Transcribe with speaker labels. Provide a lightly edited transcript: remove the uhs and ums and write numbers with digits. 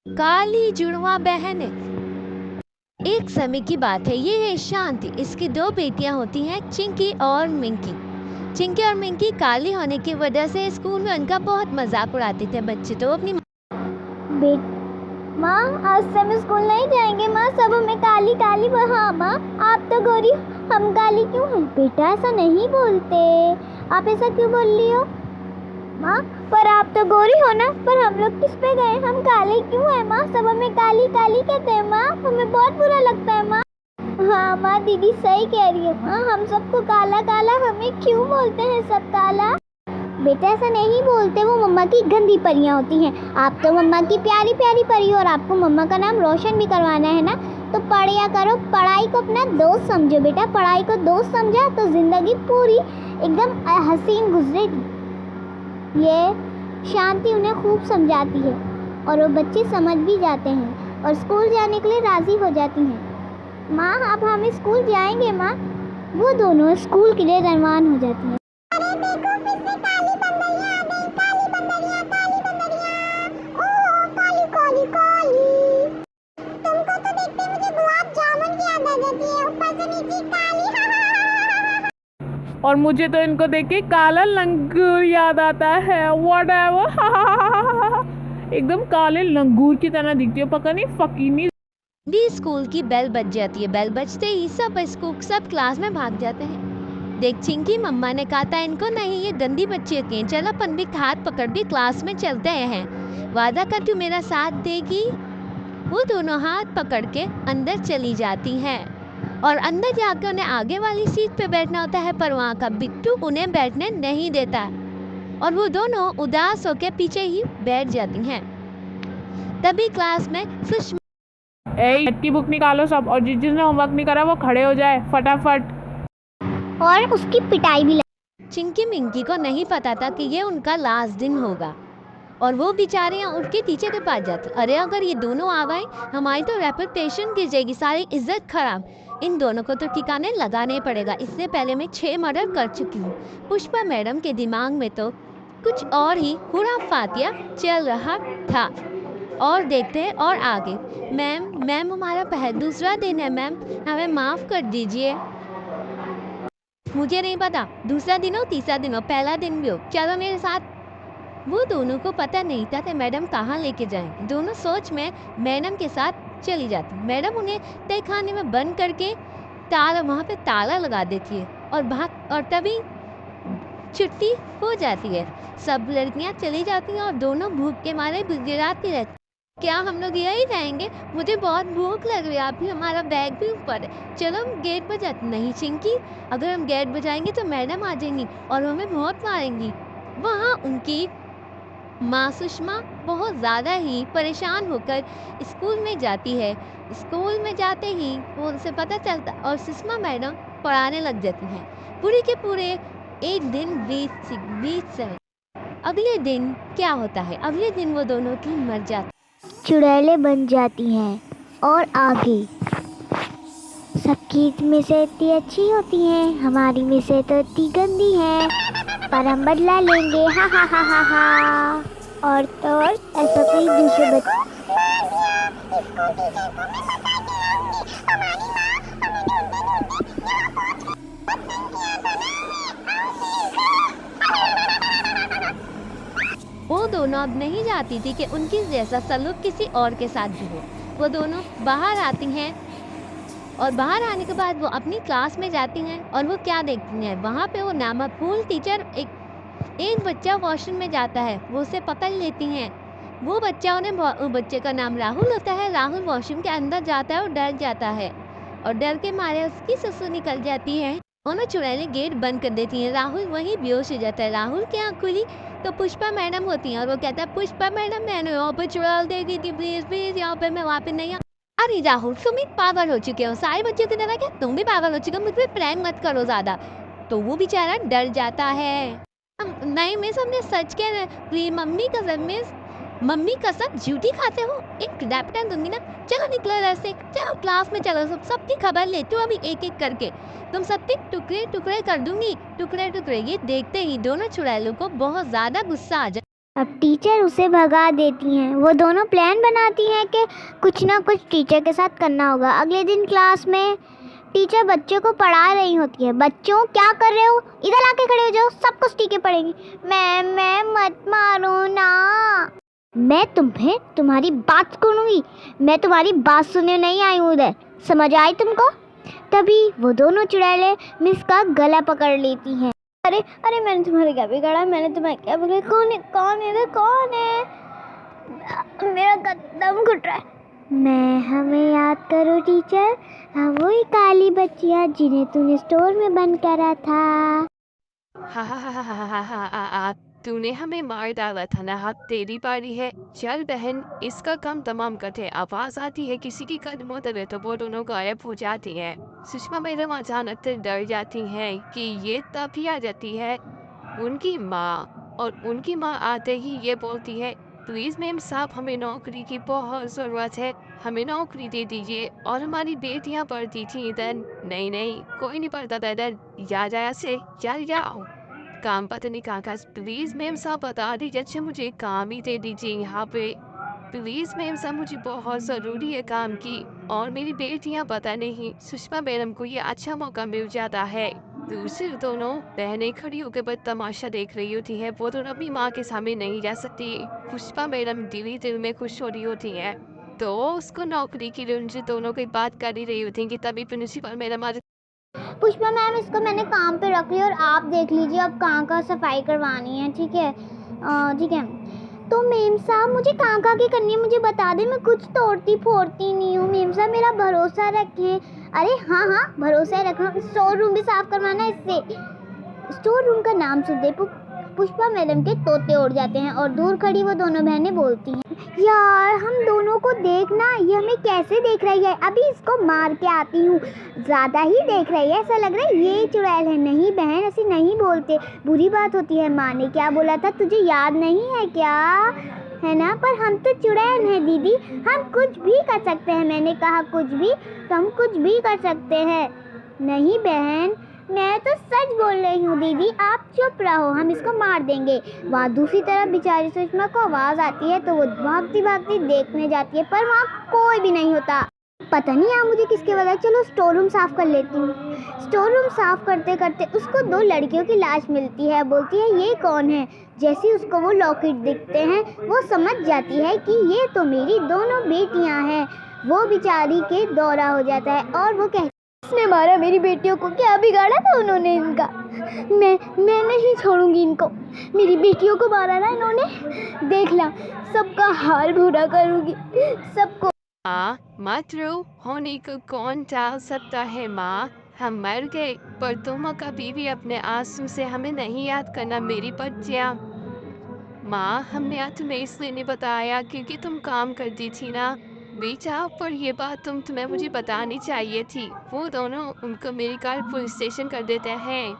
Speaker 1: काली जुड़वा बहन। एक समय की बात है, ये है शांति। इसकी दो बेटियां होती हैं, चिंकी और मिंकी। चिंकी और मिंकी काली होने की वजह से स्कूल में उनका बहुत मजाक उड़ाते थे बच्चे। तो अपनी
Speaker 2: माँ, आज से हम स्कूल नहीं जाएंगे माँ, सब हमें काली काली। हाँ माँ, आप तो गोरी, हम काली क्यों हैं? बेटा ऐसा नहीं बोलते, आप ऐसा क्यों बोल रही हो माँ? पर आप तो गोरी हो ना, पर हम लोग किस पे गए? हम काले क्यों हैं माँ? सब हमें काली काली कहते हैं माँ, हमें बहुत बुरा लगता है माँ। हाँ माँ, दीदी सही कह रही है माँ, हम सबको काला काला, हमें क्यों बोलते हैं सब काला? बेटा ऐसा नहीं बोलते, वो मम्मा की गंदी परियां होती हैं। आप तो मम्मा की प्यारी प्यारी परी हो, और आपको मम्मा का नाम रोशन भी करवाना है ना, तो पढ़िया करो। पढ़ाई को अपना दोस्त समझो बेटा, पढ़ाई को दोस्त समझा तो जिंदगी पूरी एकदम हसीन गुजरेगी। ये शांति उन्हें खूब समझाती है और वो बच्चे समझ भी जाते हैं और स्कूल जाने के लिए राज़ी हो जाती हैं। माँ, अब हम स्कूल जाएंगे माँ। वो दोनों स्कूल के लिए रवाना हो जाती हैं। अरे देखो, फिर से काली बंदरियाँ आ गई, काली बंदरियाँ, काली बंदरियाँ। ओह काली काली काली, तुमको तो देखते मुझे गुलाब जामुन की याद आ जाती है, ऊपर से नीचे काली।
Speaker 3: और मुझे तो इनको देख के काला लंगूर याद आता है। व्हाटएवर। एकदम काले लंगूर की तरह दिखती है, पता नहीं फकीनी।
Speaker 1: भी स्कूल की बेल बज जाती है। बेल बजते ही सब क्लास में भाग जाते हैं। देख, चिंकी मम्मा ने कहा था इनको नहीं, ये गंदी बच्ची होती हैं। चलो अपन भी हाथ पकड़ के क्लास में चलते हैं, वादा कर तू मेरा साथ देगी। वो दोनों हाथ पकड़ के अंदर चली जाती हैं और अंदर जाकर उन्हें आगे वाली सीट पे बैठना होता है, पर वहाँ का बिट्टू उन्हें बैठने नहीं देता और वो दोनों उदास होकर पीछे ही बैठ जाती हैं। तभी क्लास में सुषमा
Speaker 3: की बुक निकालो सब, और जिसने होमवर्क नहीं करा वो खड़े हो जाए फटाफट।
Speaker 2: और उसकी पिटाई भी
Speaker 1: चिंकी मिंकी को नहीं पता था कि ये उनका लास्ट दिन होगा और वो बेचारे उनके टीचर के पास जाते। अरे अगर ये दोनों आ गए, हमारी तो रेपुटेशन गिर जाएगी, सारी इज्जत खराब। इन दोनों को तो ठिकाने लगाना ही पड़ेगा। इससे पहले मैं 6 मर्डर कर चुकी हूँ। पुष्पा मैडम के दिमाग में तो कुछ और ही खुराफातिया चल रहा था। और देखते हैं और आगे। मैम हमारा दूसरा दिन है मैम, हमें माफ़ कर दीजिए। मुझे नहीं पता दूसरा दिन हो तीसरा दिन हो पहला दिन भी हो, चलो मेरे साथ। वो दोनों को पता नहीं था कि मैडम कहाँ लेके जाएं। दोनों सोच में मैडम के साथ चली जाती। मैडम उन्हें तहखाने में बंद करके वहाँ पे ताला लगा देती है और तभी छुट्टी हो जाती है। सब लड़कियाँ चली जाती हैं और दोनों भूख के मारे गिड़गिड़ाती रहती। क्या हम लोग यही रहेंगे? मुझे बहुत भूख लग रही है, आप भी, हमारा बैग भी ऊपर है, चलो हम गेट बजाते। नहीं चिंकी, अगर हम गेट बजाएंगे तो मैडम आ जाएंगी और हमें बहुत मारेंगी। वहाँ उनकी माँ सुषमा बहुत ज़्यादा ही परेशान होकर स्कूल में जाती है। स्कूल में जाते ही वो उनसे पता चलता और सुषमा मैडम पढ़ाने लग जाती हैं। पूरे के पूरे एक दिन बीत से अगले दिन क्या होता है? अगले दिन वो दोनों की मर जाती,
Speaker 2: चुड़ैलें बन जाती हैं। और आगे सबकी में से इतनी अच्छी होती हैं, हमारी में से तो इतनी गंदी हैं, पर हम बदला लेंगे। हा हा हा हा हा। और तो और ऐसा कोई दूसरे
Speaker 1: वो दोनों अब नहीं चाहती थी कि उनकी जैसा सलूक किसी और के साथ भी हो। वो दोनों बाहर आती हैं और बाहर आने के बाद वो अपनी क्लास में जाती हैं और वो क्या देखती हैं, वहाँ पे वो नामकबूल टीचर एक बच्चा वॉशरूम में जाता है, वो उसे पकड़ लेती हैं। वो बच्चे का नाम राहुल होता है। राहुल वॉशरूम के अंदर जाता है और डर जाता है और डर के मारे उसकी ससुर निकल जाती है। दोनों चुड़ैलें गेट बंद कर देती हैं। राहुल वहीं बेहोश हो जाता है। राहुल की आँख खुली तो पुष्पा मैडम होती हैं और वो कहता है, पुष्पा मैडम मैंने यहाँ पे चुड़ैल देखी थी, प्लीज प्लीज यहाँ पे मैं वापस नहीं। अरे राहुल, तुम एक पागल हो चुके हो, सारे बच्चों की तरह क्या तुम भी पागल हो चुके हो, मुझ पे प्रैंक मत करो ज़्यादा। तो वो बेचारा डर जाता है। नहीं मिस, हमने सच कह रहे, प्लीज मम्मी कसम मिस, मम्मी कसम झूठी खाते हो, एक रैपटन दूंगी ना। चलो निकलो इधर से, चलो क्लास में चलो, सबकी खबर लेती हूँ अभी एक एक करके, तुम सबके टुकड़े टुकड़े कर दूंगी, टुकड़े टुकड़े। ये देखते ही दोनों चुड़ैलों को बहुत ज़्यादा गुस्सा आ जाए।
Speaker 2: अब टीचर उसे भगा देती हैं। वो दोनों प्लान बनाती हैं कि कुछ ना कुछ टीचर के साथ करना होगा। अगले दिन क्लास में टीचर बच्चों को पढ़ा रही होती है। बच्चों क्या कर रहे हो, इधर आके खड़े हो जाओ, सब कुछ टीके पड़ेंगी। मैं मत मारो ना, मैं तुम्हें तुम्हारी बात सुनूंगी। मैं तुम्हारी बात सुनने नहीं आई हूँ उधर, समझ आई तुमको। तभी वो दोनों चुड़ैलें मिस का गला पकड़ लेती हैं। अरे अरे मैंने तुम्हारे क्या बिगाड़ा, मैंने तुम्हें क्या बिगाड़ा, कौन है, कौन है, मेरा कदम घुट रहा है। मैं हमें याद करो टीचर, हम वही काली बच्चियाँ जिन्हें तूने स्टोर में बंद करा था।
Speaker 4: हा हा हा हा हा हा हा हा, तूने हमें मार डाला था ना, अब तेरी बारी है। चल बहन, इसका काम तमाम करते। आवाज आती है किसी की कदमों तले तो वो दोनों गायब हो जाती हैं। सुषमा मैडम अचानक से डर जाती हैं कि ये तभी आ जाती है उनकी माँ, और उनकी माँ आते ही ये बोलती है, प्लीज मैम साहब, हमें नौकरी की बहुत ज़रूरत है, हमें नौकरी दे दीजिए। और हमारी बेटियां पढ़ती थी इधर। नहीं नहीं, कोई नहीं पढ़ता था इधर, या जाया से या जाओ, काम पता नहीं कहाँ का। प्लीज मैम साहब बता दीजिए, अच्छा मुझे काम ही दे दीजिए यहाँ पे। प्लीज मैम साहब, मुझे बहुत ज़रूरी है काम की, और मेरी बेटियां पता नहीं। सुषमा मैडम को ये अच्छा मौका मिल जाता है। दूसरी दोनों बहनें खड़ी होकर बस तमाशा देख रही होती है। वो दोनों अपनी माँ के सामने नहीं जा सकती। पुष्पा मैडम दिल ही दिल में खुश हो रही होती है, तो उसको नौकरी के लिए उनसे दोनों की बात कर ही रही होती है कि तभी प्रिंसिपल मैडम आ
Speaker 2: पुष्पा मैम, इसको मैंने काम पे रख लिया और आप देख लीजिए अब कहाँ सफाई करवानी है, ठीक है। ठीक है। तो मेम साहब मुझे कहाँ की करनी है मुझे बता दें, मैं कुछ तोड़ती फोड़ती नहीं हूँ। मेम साहब मेरा भरोसा रखें। अरे हाँ हाँ, भरोसा रखना। स्टोर रूम भी साफ करवाना है इससे। स्टोर रूम का नाम सुन दे पुष्पा मैडम के तोते उड़ जाते हैं और दूर खड़ी वो दोनों बहनें बोलती हैं, यार हम दोनों को देखना, ये हमें कैसे देख रही है, अभी इसको मार के आती हूँ। ज़्यादा ही देख रही है, ऐसा लग रहा है ये चुड़ैल है। नहीं बहन, ऐसे नहीं बोलते, बुरी बात होती है। माँ ने क्या बोला था तुझे याद नहीं है क्या, है ना। पर हम तो चुड़ैल हैं दीदी, हम कुछ भी कर सकते हैं। मैंने कहा कुछ भी, तो हम कुछ भी कर सकते हैं। नहीं बहन, मैं तो सच बोल रही हूँ दीदी, आप चुप रहो, हम इसको मार देंगे। वहाँ दूसरी तरफ बेचारी सुषमा को आवाज़ आती है तो वो भागती भागती देखने जाती है, पर वहाँ कोई भी नहीं होता। पता नहीं यहाँ मुझे किसके वजह। चलो स्टोर रूम साफ़ कर लेती हूँ। स्टोर रूम साफ़ करते करते उसको दो लड़कियों की लाश मिलती है। बोलती है ये कौन है। जैसे ही उसको वो लॉकेट दिखते हैं वो समझ जाती है कि ये तो मेरी दोनों बेटियाँ हैं। वो बेचारी के दौरा हो जाता है और वो कहती, उसने मारा मेरी बेटियों को, क्या बिगाड़ा था उन्होंने इनका। मैं नहीं छोड़ूंगी इनको, मेरी बेटियों को मारा ना इन्होंने, देख ला सबका हाल बुरा करूंगी सबको।
Speaker 4: माँ मत रो, होने को कौन टाल सकता है माँ, हम मर गए, पर तुम कभी भी अपने आंसू से हमें नहीं याद करना मेरी बच्चियाँ। माँ, हमने आज तुम्हें इसलिए नहीं बताया क्योंकि तुम काम करती थी ना बेटा, पर ये बात तुम्हें मुझे बतानी चाहिए थी। वो दोनों उनको मेरी कार पुलिस स्टेशन कर देते हैं।